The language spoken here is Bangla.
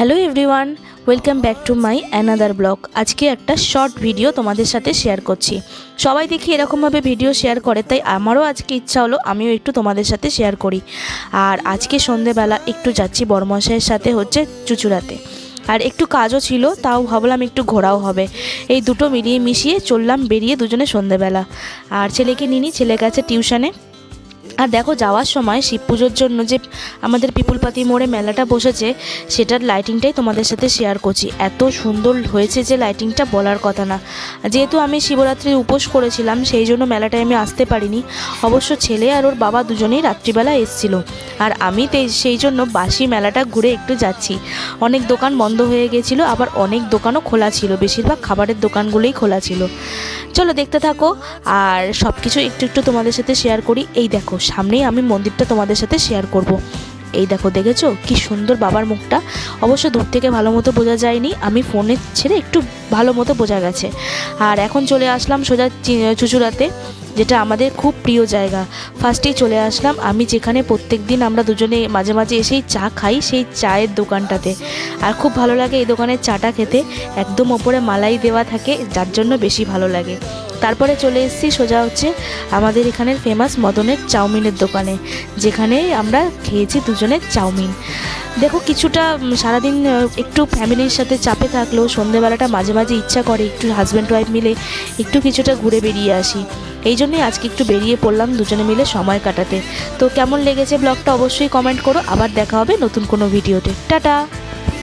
Hello everyone, welcome back to my another blog. আজকে একটা শর্ট ভিডিও তোমাদের সাথে শেয়ার করছি। সবাই দেখি এরকমভাবে ভিডিও শেয়ার করে, তাই আমারও আজকে ইচ্ছা হলো আমিও একটু তোমাদের সাথে শেয়ার করি। আর আজকে সন্ধেবেলা একটু যাচ্ছি বড়মশাইয়ের সাথে হচ্ছে চুঁচুড়াতে, আর একটু কাজও ছিল, তাও ভাবলাম একটু ঘোরাও হবে। এই দুটো মিলিয়ে মিশিয়ে চললাম বেরিয়ে দুজনে সন্ধেবেলা। আর ছেলেকে নিয়ে ছেলে গেছে টিউশনে। আর দেখো, যাওয়ার সময় শিব পুজোর জন্য যে আমাদের পিপুলপাতি মোড়ে মেলাটা বসেছে, সেটার লাইটিংটাই তোমাদের সাথে শেয়ার করছি। এত সুন্দর হয়েছে যে লাইটিংটা বলার কথা না। যেহেতু আমি শিবরাত্রির উপোস করেছিলাম, সেই জন্য মেলাটায় আমি আসতে পারিনি। অবশ্য ছেলে আর ওর বাবা দুজনেই রাত্রিবেলা এসেছিল, আর আমি সেই জন্য বাসি মেলাটা ঘুরে একটু যাচ্ছি। অনেক দোকান বন্ধ হয়ে গেছিলো, আবার অনেক দোকানও খোলা ছিল, বেশিরভাগ খাবারের দোকানগুলোই খোলা ছিল। চলো দেখতে থাকো, আর সব কিছু একটু একটু তোমাদের সাথে শেয়ার করি। এই দেখো, সামনেই আমি মন্দিরটা তোমাদের সাথে শেয়ার করব। এই দেখো, দেখেছো কি সুন্দর বাবার মুখটা। অবশ্য দূর থেকে ভালো মতো বোঝা যায়নি, আমি ফোনে ছেড়ে একটু ভালো মতো বোঝা গেছে। আর এখন চলে আসলাম সোজা চুঁচুড়াতে, যেটা আমাদের খুব প্রিয় জায়গা। ফার্স্টেই চলে আসলাম আমি যেখানে প্রত্যেক দিন আমরা দুজনে মাঝে মাঝে এসেই চা খাই, সেই চায়ের দোকানটাতে। আর খুব ভালো লাগে এই দোকানের চাটা খেতে, একদম ওপরে মালাই দেওয়া থাকে, যার জন্য বেশি ভালো লাগে। তারপরে চলে এসেছি সোজা হচ্ছে আমাদের এখানের ফেমাস মদনের চাউমিনের দোকানে, যেখানে আমরা খেয়েছি দুজনের চাউমিন। দেখো, কিছুটা সারাদিন একটু ফ্যামিলির সাথে চাপে থাকলেও সন্ধেবেলাটা মাঝে মাঝে ইচ্ছা করে একটু হাজব্যান্ড ওয়াইফ মিলে একটু কিছুটা ঘুরে বেরিয়ে আসি। এই জন্যই আজকে একটু বেরিয়ে পড়লাম দুজনে মিলে সময় কাটাতে। তো কেমন লেগেছে ব্লগটা অবশ্যই কমেন্ট করো। আবার দেখা হবে নতুন কোনো ভিডিওতে। টাটা।